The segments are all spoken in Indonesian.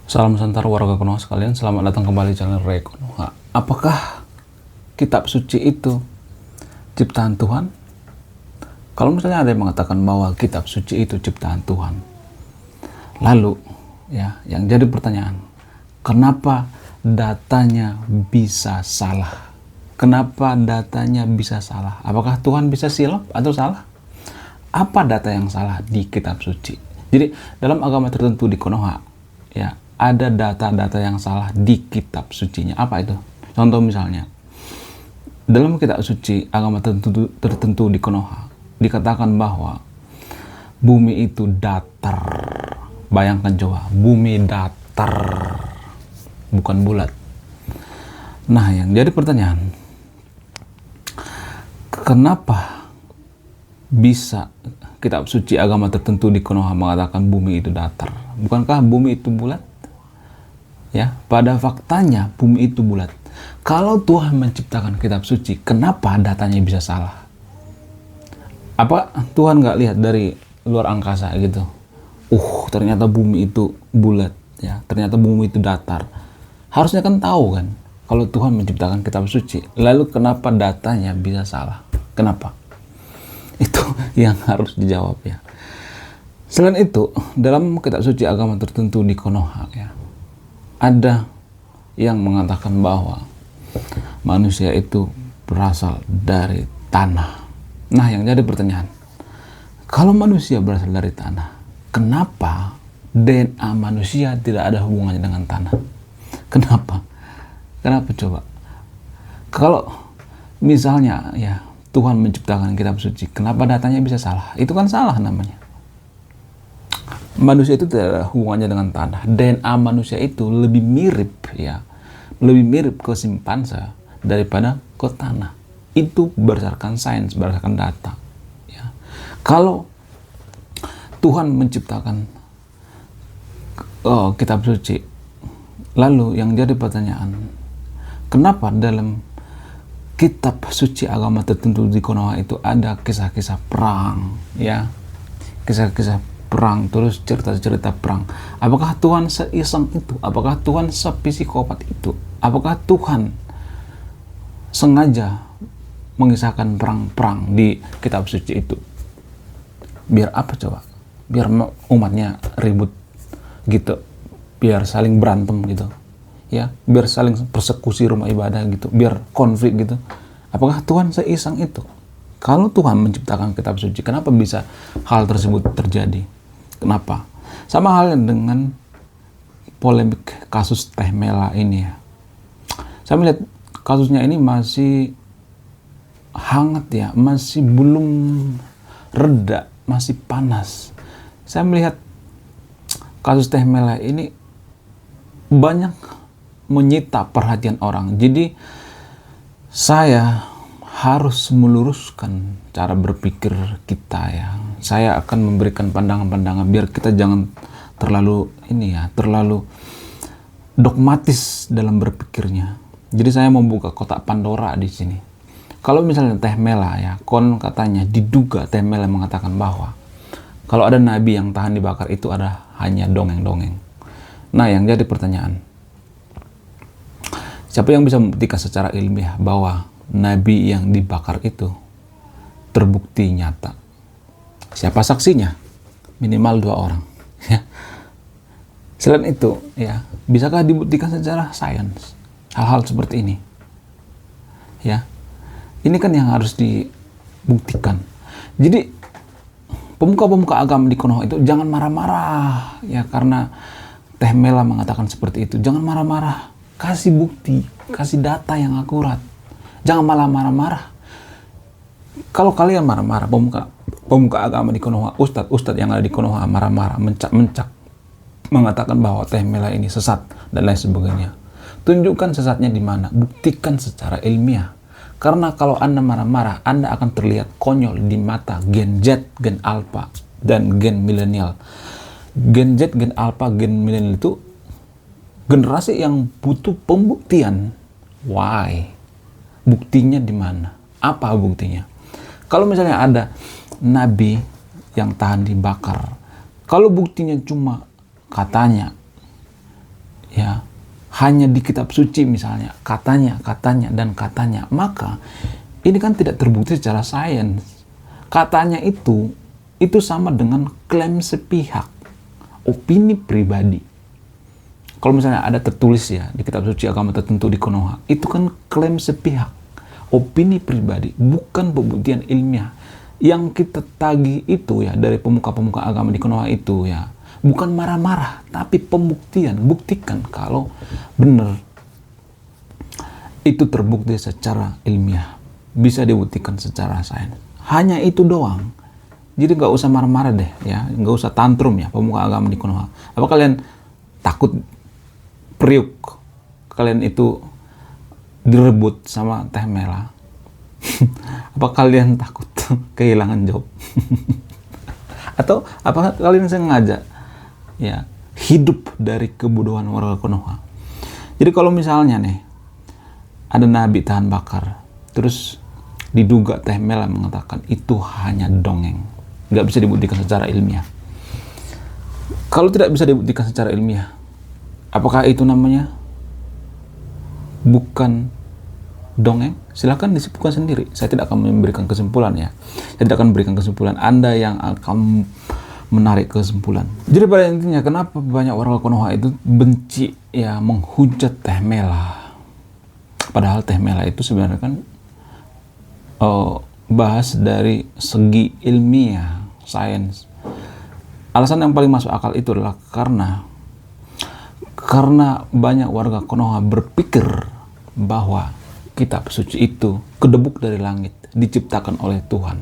Salam santar warga Konoha sekalian, selamat datang kembali channel Ray Konoha. Apakah kitab suci itu ciptaan Tuhan? Kalau misalnya ada yang mengatakan bahwa kitab suci itu ciptaan Tuhan, lalu ya, yang jadi pertanyaan, kenapa datanya bisa salah? Kenapa datanya bisa salah? Apakah Tuhan bisa silap atau salah? Apa data yang salah di kitab suci? Jadi dalam agama tertentu di Konoha, ya, ada data-data yang salah di kitab sucinya. Apa itu? Contoh misalnya, dalam kitab suci agama tertentu di Konoha dikatakan bahwa bumi itu datar. Bayangkan coba, bumi datar, bukan bulat. Nah, yang jadi pertanyaan, kenapa bisa kitab suci agama tertentu di Konoha mengatakan bumi itu datar? Bukankah bumi itu bulat? Ya, pada faktanya bumi itu bulat. Kalau Tuhan menciptakan kitab suci, kenapa datanya bisa salah? Apa Tuhan nggak lihat dari luar angkasa gitu? Ternyata bumi itu bulat, ya. Ternyata bumi itu datar. Harusnya kan tahu kan, kalau Tuhan menciptakan kitab suci. Lalu kenapa datanya bisa salah? Kenapa? Itu yang harus dijawab, ya. Selain itu, dalam kitab suci agama tertentu di Konoha, ya, ada yang mengatakan bahwa manusia itu berasal dari tanah. Nah, yang jadi pertanyaan, kalau manusia berasal dari tanah, kenapa DNA manusia tidak ada hubungannya dengan tanah? Kenapa? Kenapa coba? Kalau misalnya, ya, Tuhan menciptakan kitab suci, kenapa datanya bisa salah? Itu kan salah namanya. Manusia itu tidak ada hubungannya dengan tanah. DNA manusia itu lebih mirip, ya, lebih mirip ke simpanse daripada ke tanah. Itu berdasarkan sains, berdasarkan data, ya. Kalau Tuhan menciptakan kitab suci, lalu yang jadi pertanyaan, kenapa dalam kitab suci agama tertentu di Konoha itu ada kisah-kisah perang, ya, kisah-kisah perang, terus cerita-cerita perang? Apakah Tuhan seiseng itu? Apakah Tuhan sepsikopat itu? Apakah Tuhan sengaja mengisahkan perang-perang di kitab suci itu? Biar apa coba? Biar umatnya ribut gitu, biar saling berantem gitu, ya, biar saling persekusi rumah ibadah gitu, biar konflik gitu. Apakah Tuhan seiseng itu? Kalau Tuhan menciptakan kitab suci, kenapa bisa hal tersebut terjadi? Kenapa? Sama halnya dengan polemik kasus Teh Mela ini, ya. Saya melihat kasusnya ini masih hangat, ya, masih belum reda, masih panas. Saya melihat kasus Teh Mela ini banyak menyita perhatian orang. Jadi saya harus meluruskan cara berpikir kita, ya. Saya akan memberikan pandangan-pandangan biar kita jangan terlalu terlalu dogmatis dalam berpikirnya. Jadi saya membuka kotak Pandora di sini. Kalau misalnya Teh Mela, ya, katanya diduga Teh Mela mengatakan bahwa kalau ada nabi yang tahan dibakar itu hanya dongeng-dongeng. Nah, yang jadi pertanyaan, siapa yang bisa membuktikan secara ilmiah bahwa nabi yang dibakar itu terbukti nyata? Siapa saksinya? Minimal 2 orang, ya. Selain itu, ya, bisakah dibuktikan secara sains hal-hal seperti ini? Ya, ini kan yang harus dibuktikan. Jadi pemuka-pemuka agama di Konoha itu jangan marah-marah, ya, karena Teh Mela mengatakan seperti itu. Jangan marah-marah, kasih bukti, kasih data yang akurat. Jangan malah marah-marah. Kalau kalian marah-marah, pemuka agama di Konoha, ustadz yang ada di Konoha marah-marah, mencak-mencak, mengatakan bahwa Teh Mela ini sesat dan lain sebagainya. Tunjukkan sesatnya di mana, buktikan secara ilmiah. Karena kalau Anda marah-marah, Anda akan terlihat konyol di mata Gen Z, Gen Alpha, dan Gen Milenial. Gen Z, Gen Alpha, Gen Milenial itu generasi yang butuh pembuktian. Why? Buktinya di mana? Apa buktinya? Kalau misalnya ada nabi yang tahan dibakar, kalau buktinya cuma katanya, hanya di kitab suci misalnya, katanya, dan katanya, maka ini kan tidak terbukti secara sains. Katanya itu sama dengan klaim sepihak, opini pribadi. Kalau misalnya ada tertulis ya di kitab suci agama tertentu di Konoha, itu kan klaim sepihak, opini pribadi, bukan pembuktian ilmiah. Yang kita tagih itu ya dari pemuka-pemuka agama di Konoha itu ya, bukan marah-marah, tapi pembuktian. Buktikan kalau benar itu terbukti secara ilmiah, bisa dibuktikan secara sains. Hanya itu doang. Jadi nggak usah marah-marah deh ya, nggak usah tantrum ya pemuka agama di Konoha. Apa kalian takut priuk kalian itu direbut sama Teh Mela? Apa kalian takut kehilangan job? Atau apa kalian sengaja ya hidup dari kebodohan warga Konoha? Jadi kalau misalnya nih ada nabi tahan bakar, terus diduga Teh Mela mengatakan itu hanya dongeng, nggak bisa dibuktikan secara ilmiah. Kalau tidak bisa dibuktikan secara ilmiah, apakah itu namanya bukan dongeng? Silahkan disebutkan sendiri. Saya tidak akan memberikan kesimpulan ya. Saya tidak akan memberikan kesimpulan. Anda yang akan menarik kesimpulan. Jadi pada intinya, kenapa banyak warga Konoha itu benci ya menghujat Teh Mela? Padahal Teh Mela itu sebenarnya kan bahas dari segi ilmiah, sains. Alasan yang paling masuk akal itu adalah karena banyak warga Konoha berpikir bahwa kitab suci itu kedebuk dari langit, diciptakan oleh Tuhan.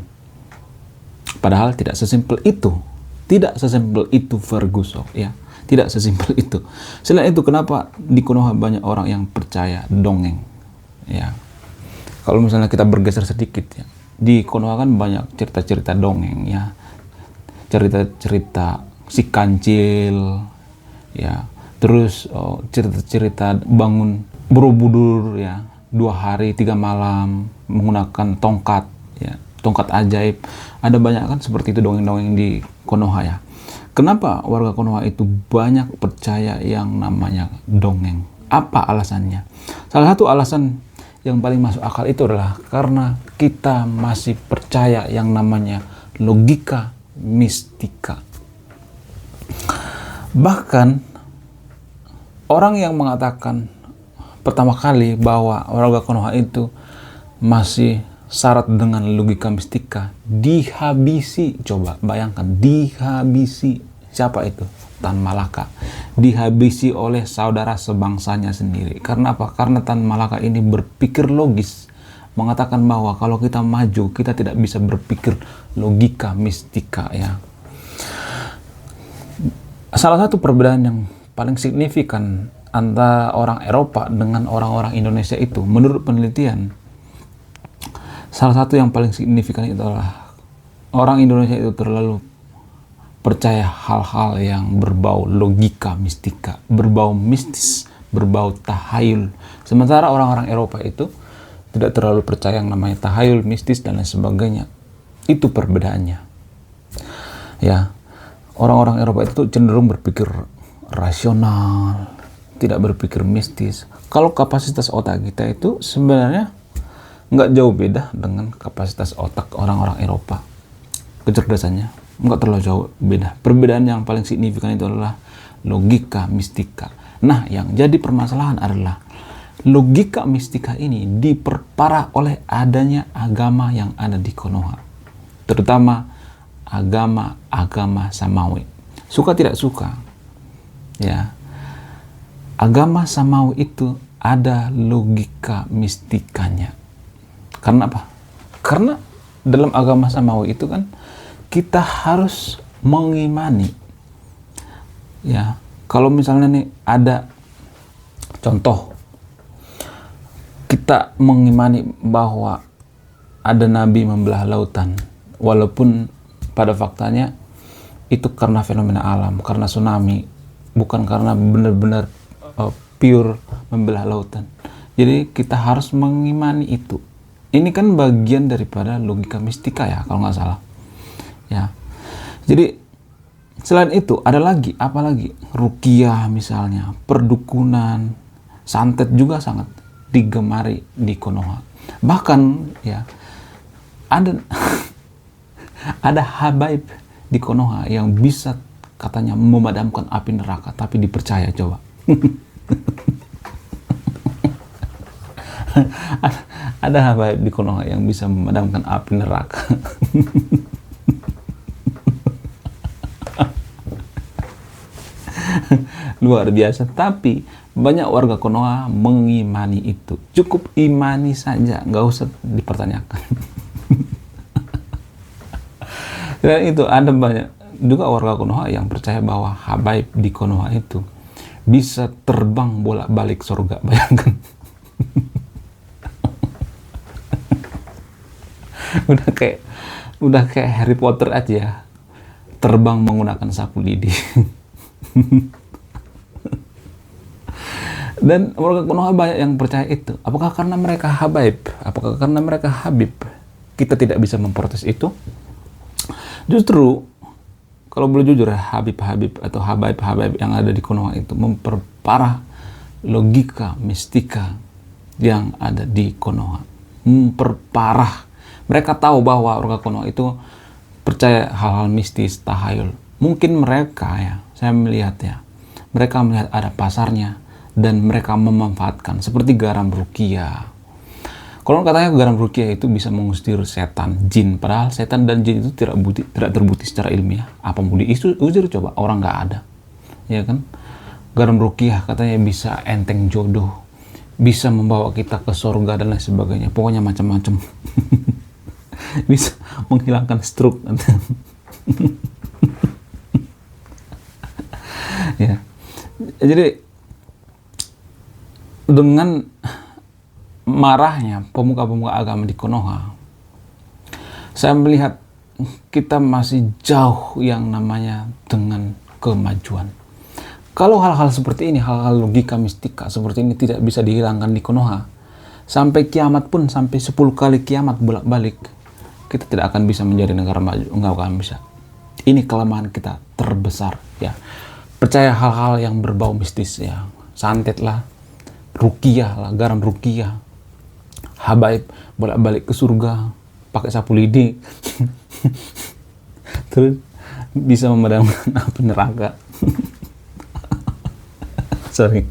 Padahal tidak sesimpel itu. Tidak sesimpel itu, Ferguson ya. Tidak sesimpel itu. Selain itu, kenapa di Konoha banyak orang yang percaya dongeng? Ya. Kalau misalnya kita bergeser sedikit ya. Di Konoha kan banyak cerita-cerita dongeng ya. Cerita-cerita si kancil ya. Terus cerita-cerita bangun Borobudur ya. 2 hari 3 malam menggunakan tongkat ya, tongkat ajaib. Ada banyak kan seperti itu dongeng-dongeng di Konoha ya. Kenapa warga Konoha itu banyak percaya yang namanya dongeng? Apa alasannya? Salah satu alasan yang paling masuk akal itu adalah karena kita masih percaya yang namanya logika mistika. Bahkan orang yang mengatakan pertama kali bahwa warga Konoha itu masih syarat dengan logika mistika dihabisi. Coba bayangkan, dihabisi. Siapa itu? Tan Malaka. Dihabisi oleh saudara sebangsanya sendiri. Karena apa? Karena Tan Malaka ini berpikir logis, mengatakan bahwa kalau kita maju, kita tidak bisa berpikir logika mistika ya. Salah satu perbedaan yang paling signifikan antara orang Eropa dengan orang-orang Indonesia itu, menurut penelitian, salah satu yang paling signifikan itu adalah orang Indonesia itu terlalu percaya hal-hal yang berbau logika mistika, berbau mistis, berbau tahayul. Sementara orang-orang Eropa itu tidak terlalu percaya yang namanya tahayul, mistis, dan lain sebagainya. Itu perbedaannya. Ya, orang-orang Eropa itu cenderung berpikir rasional, tidak berpikir mistis. Kalau kapasitas otak kita itu sebenarnya nggak jauh beda dengan kapasitas otak orang-orang Eropa. Kecerdasannya nggak terlalu jauh beda. Perbedaan yang paling signifikan itu adalah logika mistika. Nah, yang jadi permasalahan adalah logika mistika ini diperparah oleh adanya agama yang ada di Konoha. Terutama agama Samawi. Suka tidak suka, ya. Agama Samawi itu ada logika mistikanya. Karena apa? Karena dalam agama Samawi itu kan kita harus mengimani. Ya, kalau misalnya nih ada contoh, kita mengimani bahwa ada nabi membelah lautan, walaupun pada faktanya itu karena fenomena alam, karena tsunami, bukan karena benar-benar pure membelah lautan. Jadi kita harus mengimani itu. Ini kan bagian daripada logika mistika ya, kalau nggak salah. Ya. Jadi selain itu ada lagi, apalagi ruqyah misalnya, perdukunan, Santet juga sangat digemari di Konoha. Bahkan ya ada ada habaib di Konoha yang bisa katanya memadamkan api neraka, tapi dipercaya coba. Ada habaib di Konoha yang bisa memadamkan api neraka. Luar biasa. Tapi banyak warga Konoha mengimani itu. Cukup imani saja, nggak usah dipertanyakan. Dan itu ada banyak juga warga Konoha yang percaya bahwa habaib di Konoha itu bisa terbang bolak-balik surga. Bayangkan. udah kayak Harry Potter aja, terbang menggunakan sapu lidi. Dan warga Konoha banyak yang percaya itu. Apakah karena mereka habaib? Apakah karena mereka habib? Kita tidak bisa memprotes itu. Justru kalau boleh jujur ya, habib-habib atau habaib-habaib yang ada di Konoha itu memperparah logika mistika yang ada di Konoha. Memperparah. Mereka tahu bahwa warga Konoha itu percaya hal-hal mistis, tahayul. Mungkin mereka ya, saya melihat ya, mereka melihat ada pasarnya dan mereka memanfaatkan seperti garam ruqyah. Kalau katanya garam ruqyah itu bisa mengusir setan, jin, padahal setan dan jin itu tidak terbukti secara ilmiah. Apa mau diusir coba? Orang nggak ada, ya kan? Garam ruqyah katanya bisa enteng jodoh, bisa membawa kita ke surga dan lain sebagainya. Pokoknya macam-macam. Bisa menghilangkan stroke. Ya, jadi dengan marahnya pemuka-pemuka agama di Konoha, saya melihat kita masih jauh yang namanya dengan kemajuan. Kalau hal-hal seperti ini, hal-hal logika mistika seperti ini tidak bisa dihilangkan di Konoha, sampai kiamat pun, sampai 10 kali kiamat bolak-balik, kita tidak akan bisa menjadi negara maju, nggak akan bisa. Ini kelemahan kita terbesar ya. Percaya hal-hal yang berbau mistis ya, santet lah, ruqyah lah, garam ruqyah, habaib bolak-balik ke surga pakai sapu lidi. Terus bisa memadamkan api neraka. Sorry.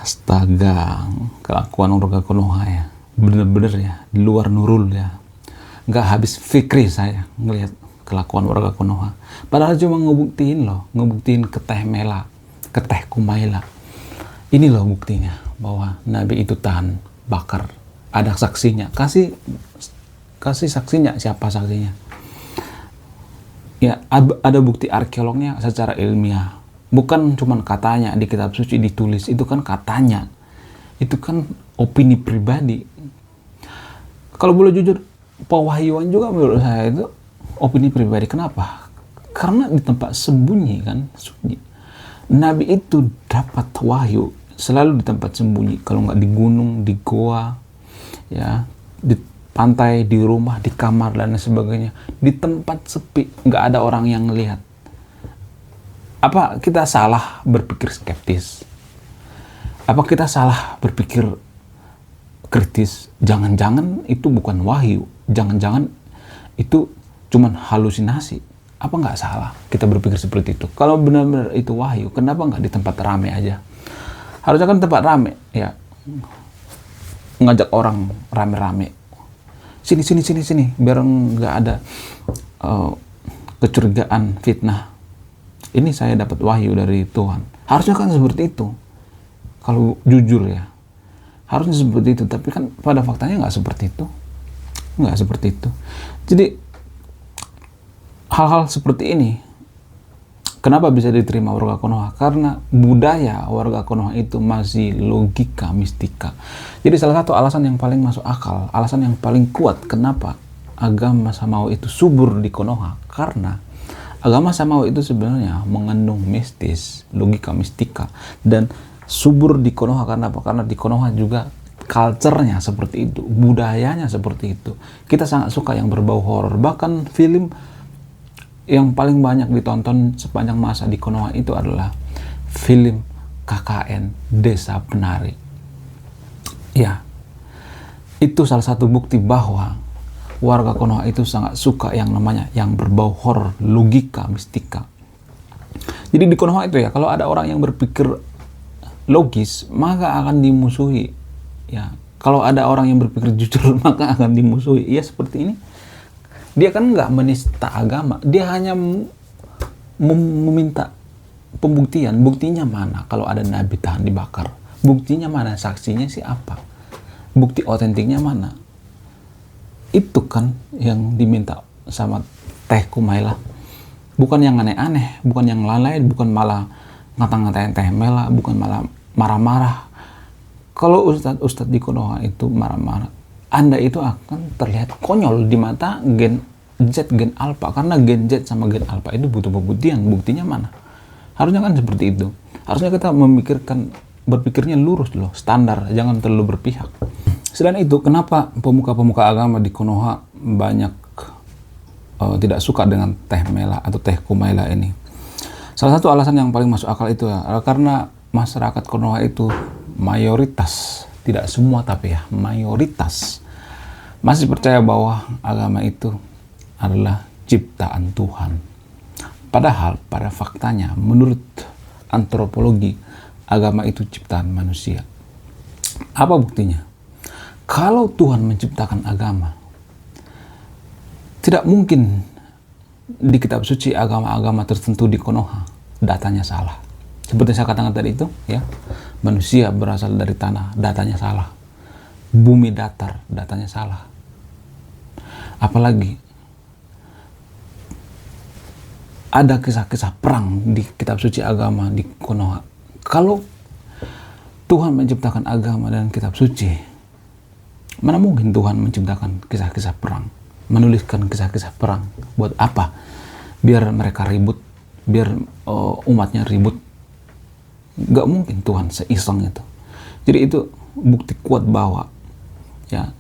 Astaga, kelakuan warga Konoha ya, bener-bener ya, di luar nurul ya. Nggak habis fikri saya ngelihat kelakuan warga Konoha. Padahal cuma ngebuktiin ke Teh Mela, ke Teh Kumaila. Ini loh buktinya bahwa Nabi itu tahan bakar. Ada saksinya. Kasih saksinya. Siapa saksinya? Ya, ada bukti arkeolognya secara ilmiah. Bukan cuma katanya di kitab suci ditulis. Itu kan katanya. Itu kan opini pribadi. Kalau boleh jujur, pewahyuan juga menurut saya itu opini pribadi. Kenapa? Karena di tempat sembunyi kan, sunyi. Nabi itu dapat wahyu selalu di tempat sembunyi. Kalau nggak di gunung, di goa, ya, di pantai, di rumah, di kamar dan sebagainya, di tempat sepi, nggak ada orang yang ngelihat. Apa kita salah berpikir skeptis? Apa kita salah berpikir kritis? Jangan-jangan itu bukan wahyu, jangan-jangan itu cuman halusinasi. Apa nggak salah kita berpikir seperti itu? Kalau benar-benar itu wahyu, kenapa nggak di tempat rame aja? Harusnya kan tempat rame, ya, ngajak orang rame-rame, sini, biar nggak ada kecurigaan, fitnah. Ini saya dapat wahyu dari Tuhan. Harusnya kan seperti itu. Kalau jujur ya, harusnya seperti itu. Tapi kan pada faktanya nggak seperti itu, Jadi hal-hal seperti ini, kenapa bisa diterima warga Konoha? Karena budaya warga Konoha itu masih logika mistika. Jadi salah satu alasan yang paling masuk akal, alasan yang paling kuat kenapa agama Samawa itu subur di Konoha, karena agama Samawa itu sebenarnya mengandung mistis, logika mistika, dan subur di Konoha. Karena apa? Karena di Konoha juga culture-nya seperti itu, budayanya seperti itu. Kita sangat suka yang berbau horor. Bahkan film yang paling banyak ditonton sepanjang masa di Konoha itu adalah film KKN Desa Penari. Ya, itu salah satu bukti bahwa warga Konoha itu sangat suka yang namanya yang berbau horor, logika, mistika. Jadi di Konoha itu ya, kalau ada orang yang berpikir logis, maka akan dimusuhi. Ya, kalau ada orang yang berpikir jujur, maka akan dimusuhi. Ya seperti ini. Dia kan nggak menista agama, dia hanya meminta pembuktian. Buktinya mana kalau ada nabi tahan dibakar? Buktinya mana? Saksinya siapa? Bukti otentiknya mana? Itu kan yang diminta sama Teh Kumaila. Bukan yang aneh-aneh, bukan yang lain-lain, bukan malah ngata-ngatain Teh Mela, bukan malah marah-marah. Kalau ustadz di Konoha itu marah-marah, Anda itu akan terlihat konyol di mata gen Z, gen alpha. Karena gen Z sama gen alpha itu butuh pembuktian. Buktinya mana? Harusnya kan seperti itu. Harusnya kita berpikirnya lurus loh, standar, jangan terlalu berpihak. Selain itu, kenapa pemuka-pemuka agama di Konoha banyak tidak suka dengan Teh Mela atau Teh Kumaila ini? Salah satu alasan yang paling masuk akal itu ya, karena masyarakat Konoha itu mayoritas, tidak semua tapi ya, mayoritas masih percaya bahwa agama itu adalah ciptaan Tuhan. Padahal pada faktanya, menurut antropologi, agama itu ciptaan manusia. Apa buktinya? Kalau Tuhan menciptakan agama, tidak mungkin di kitab suci agama-agama tertentu di Konoha datanya salah. Seperti saya katakan tadi itu, ya, manusia berasal dari tanah, datanya salah. Bumi datar, datanya salah. Apalagi ada kisah-kisah perang di kitab suci agama di Konoha. Kalau Tuhan menciptakan agama dan kitab suci, mana mungkin Tuhan menciptakan kisah-kisah perang, menuliskan kisah-kisah perang? Buat apa? Biar mereka ribut, biar umatnya ribut. Gak mungkin Tuhan seiseng itu. Jadi itu bukti kuat bahwa ya,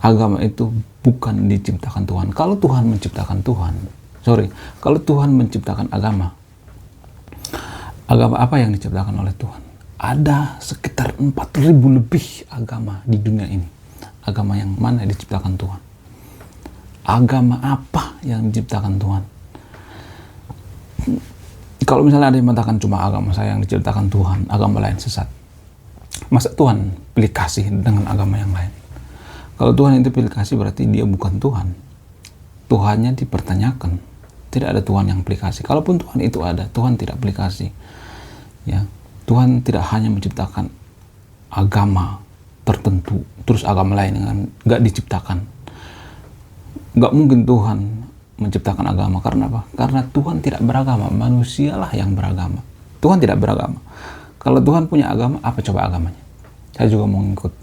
agama itu bukan diciptakan Tuhan. Kalau Tuhan menciptakan kalau Tuhan menciptakan agama apa yang diciptakan oleh Tuhan? Ada sekitar 4.000 lebih agama di dunia ini. Agama yang mana yang diciptakan Tuhan? Agama apa yang diciptakan Tuhan? Kalau misalnya ada yang mengatakan cuma agama saya yang diciptakan Tuhan, agama lain sesat. Masa Tuhan pilih kasih dengan agama yang lain? Kalau Tuhan itu pilih kasih berarti dia bukan Tuhan. Tuhannya dipertanyakan. Tidak ada Tuhan yang pilih kasih. Kalaupun Tuhan itu ada, Tuhan tidak pilih kasih. Ya, Tuhan tidak hanya menciptakan agama tertentu, terus agama lain yang nggak diciptakan. Nggak mungkin Tuhan menciptakan agama. Karena apa? Karena Tuhan tidak beragama. Manusialah yang beragama. Tuhan tidak beragama. Kalau Tuhan punya agama, apa coba agamanya? Saya juga mau ngikut.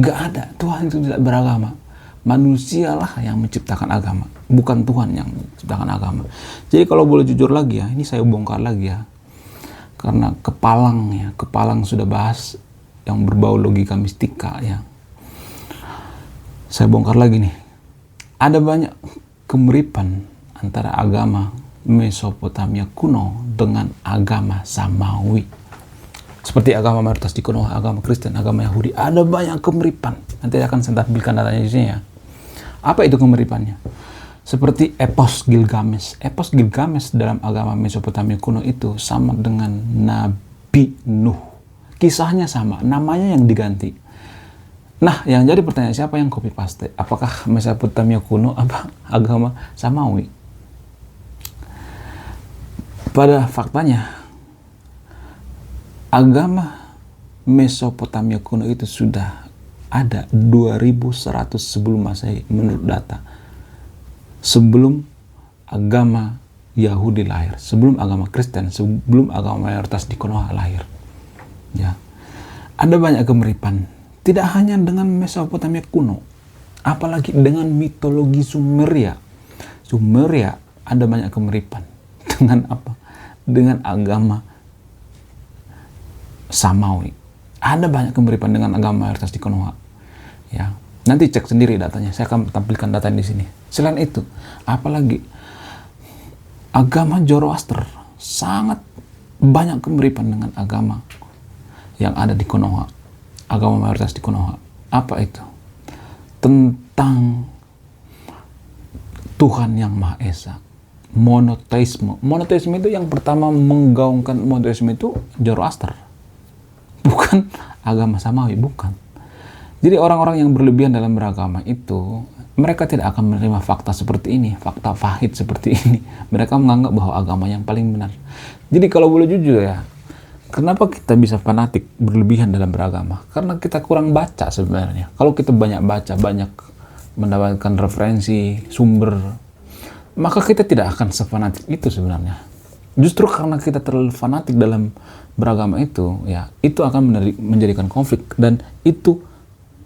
Nggak ada. Tuhan itu tidak beragama. Manusialah yang menciptakan agama, bukan Tuhan yang menciptakan agama. Jadi kalau boleh jujur lagi ya, ini saya bongkar lagi ya. Karena kepalang sudah bahas yang berbau logika mistika ya. Saya bongkar lagi nih. Ada banyak kemiripan antara agama Mesopotamia kuno dengan agama Samawi. Seperti agama mayoritas di Konoha, agama Kristen, agama Yahudi, ada banyak kemiripan. Nanti akan saya tampilkan datanya di sini ya. Apa itu kemiripannya? Seperti epos Gilgamesh. Epos Gilgamesh dalam agama Mesopotamia kuno itu sama dengan Nabi Nuh. Kisahnya sama, namanya yang diganti. Nah, yang jadi pertanyaan, siapa yang copy paste? Apakah Mesopotamia kuno apa agama Samawi? Pada faktanya, agama Mesopotamia kuno itu sudah ada 2100 sebelum Masehi menurut data. Sebelum agama Yahudi lahir, sebelum agama Kristen, sebelum agama mayoritas di Konoha lahir. Ya. Ada banyak kemiripan, tidak hanya dengan Mesopotamia kuno, apalagi dengan mitologi Sumeria. Sumeria ada banyak kemiripan. Dengan apa? Dengan agama Samawi. Ada banyak kemiripan dengan agama mayoritas di Konoha. Ya, nanti cek sendiri datanya. Saya akan tampilkan data di sini. Selain itu, apalagi agama Zoroaster sangat banyak kemiripan dengan agama yang ada di Konoha, agama mayoritas di Konoha. Apa itu? Tentang Tuhan yang Maha Esa, monoteisme. Monoteisme itu yang pertama menggaungkan monoteisme itu Zoroaster, bukan agama samawi, bukan. Jadi orang-orang yang berlebihan dalam beragama itu, mereka tidak akan menerima fakta seperti ini, fakta fahid seperti ini. Mereka menganggap bahwa agama yang paling benar. Jadi kalau boleh jujur ya, kenapa kita bisa fanatik berlebihan dalam beragama? Karena kita kurang baca sebenarnya. Kalau kita banyak baca, banyak mendapatkan referensi, sumber, maka kita tidak akan sefanatik itu sebenarnya. Justru karena kita terlalu fanatik dalam beragama itu, ya itu akan menjadikan konflik, dan itu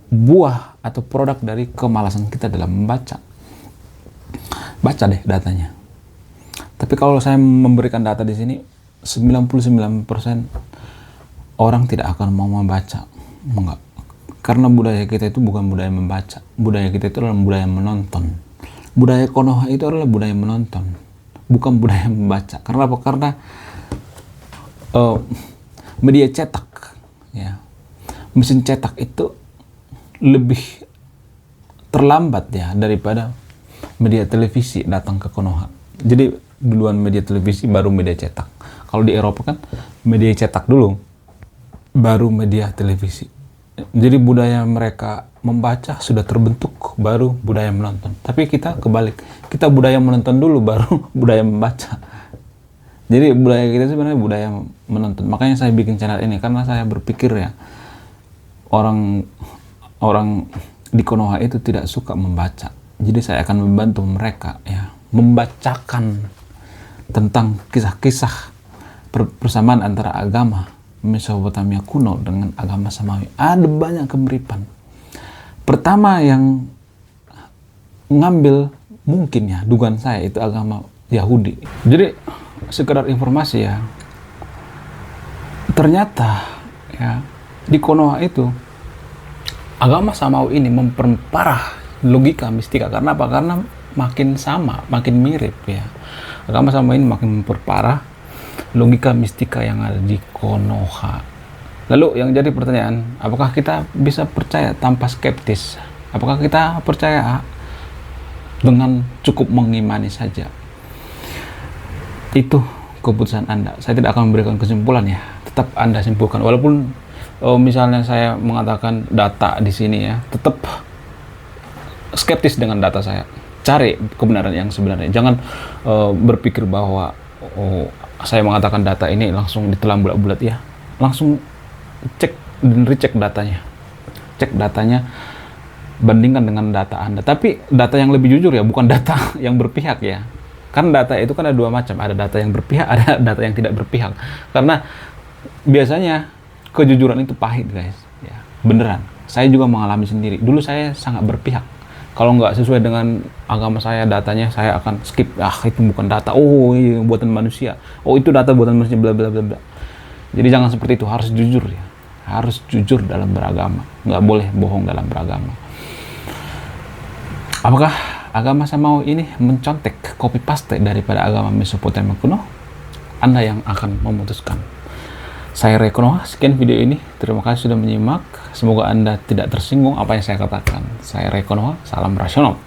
buah atau produk dari kemalasan kita dalam membaca. Baca deh datanya. Tapi kalau saya memberikan data di sini, 99% orang tidak akan mau membaca. Enggak. Karena budaya kita itu bukan budaya membaca. Budaya kita itu adalah budaya menonton. Budaya Konoha itu adalah budaya menonton, bukan budaya membaca. Karena apa? Karena media cetak, ya, mesin cetak itu lebih terlambat ya daripada media televisi datang ke Konoha. Jadi duluan media televisi baru media cetak. Kalau di Eropa kan media cetak dulu baru media televisi. Jadi budaya mereka membaca sudah terbentuk baru budaya menonton. Tapi kita kebalik. Kita budaya menonton dulu baru budaya membaca. Jadi budaya kita sebenarnya budaya menonton. Makanya saya bikin channel ini karena saya berpikir ya orang di Konoha itu tidak suka membaca. Jadi saya akan membantu mereka ya membacakan tentang kisah-kisah persamaan antara agama Mesopotamia kuno dengan agama Samawi. Ada banyak kemiripan. Pertama yang ngambil mungkin ya dugaan saya itu agama Yahudi. Jadi sekedar informasi ya, ternyata ya di Konoha itu agama Samawi ini memperparah logika mistika. Karena apa? Karena makin sama, makin mirip ya. Agama Samawi ini makin memperparah logika mistika yang ada di Konoha. Lalu yang jadi pertanyaan, apakah kita bisa percaya tanpa skeptis? Apakah kita percaya dengan cukup mengimani saja? Itu keputusan Anda. Saya tidak akan memberikan kesimpulan ya. Tetap Anda simpulkan. Walaupun misalnya saya mengatakan data di sini ya, tetap skeptis dengan data saya. Cari kebenaran yang sebenarnya. Jangan berpikir bahwa saya mengatakan data ini langsung ditelan bulat-bulat ya. Langsung cek dan recheck datanya. Cek datanya, bandingkan dengan data Anda. Tapi data yang lebih jujur ya, bukan data yang berpihak ya. Kan data itu kan ada dua macam. Ada data yang berpihak, ada data yang tidak berpihak. Karena biasanya kejujuran itu pahit guys. Ya, beneran. Saya juga mengalami sendiri. Dulu saya sangat berpihak. Kalau nggak sesuai dengan agama saya datanya, saya akan skip. Ah, itu bukan data. Oh, iya, buatan manusia. Oh, itu data buatan manusia. Bla bla bla bla. Jadi jangan seperti itu. Harus jujur ya. Harus jujur dalam beragama. Nggak boleh bohong dalam beragama. Apakah agama Samawi ini mencontek, copy paste daripada agama Mesopotamia kuno? Anda yang akan memutuskan. Saya Ray Konoha, sekian video ini. Terima kasih sudah menyimak. Semoga Anda tidak tersinggung apa yang saya katakan. Saya Ray Konoha, salam rasional.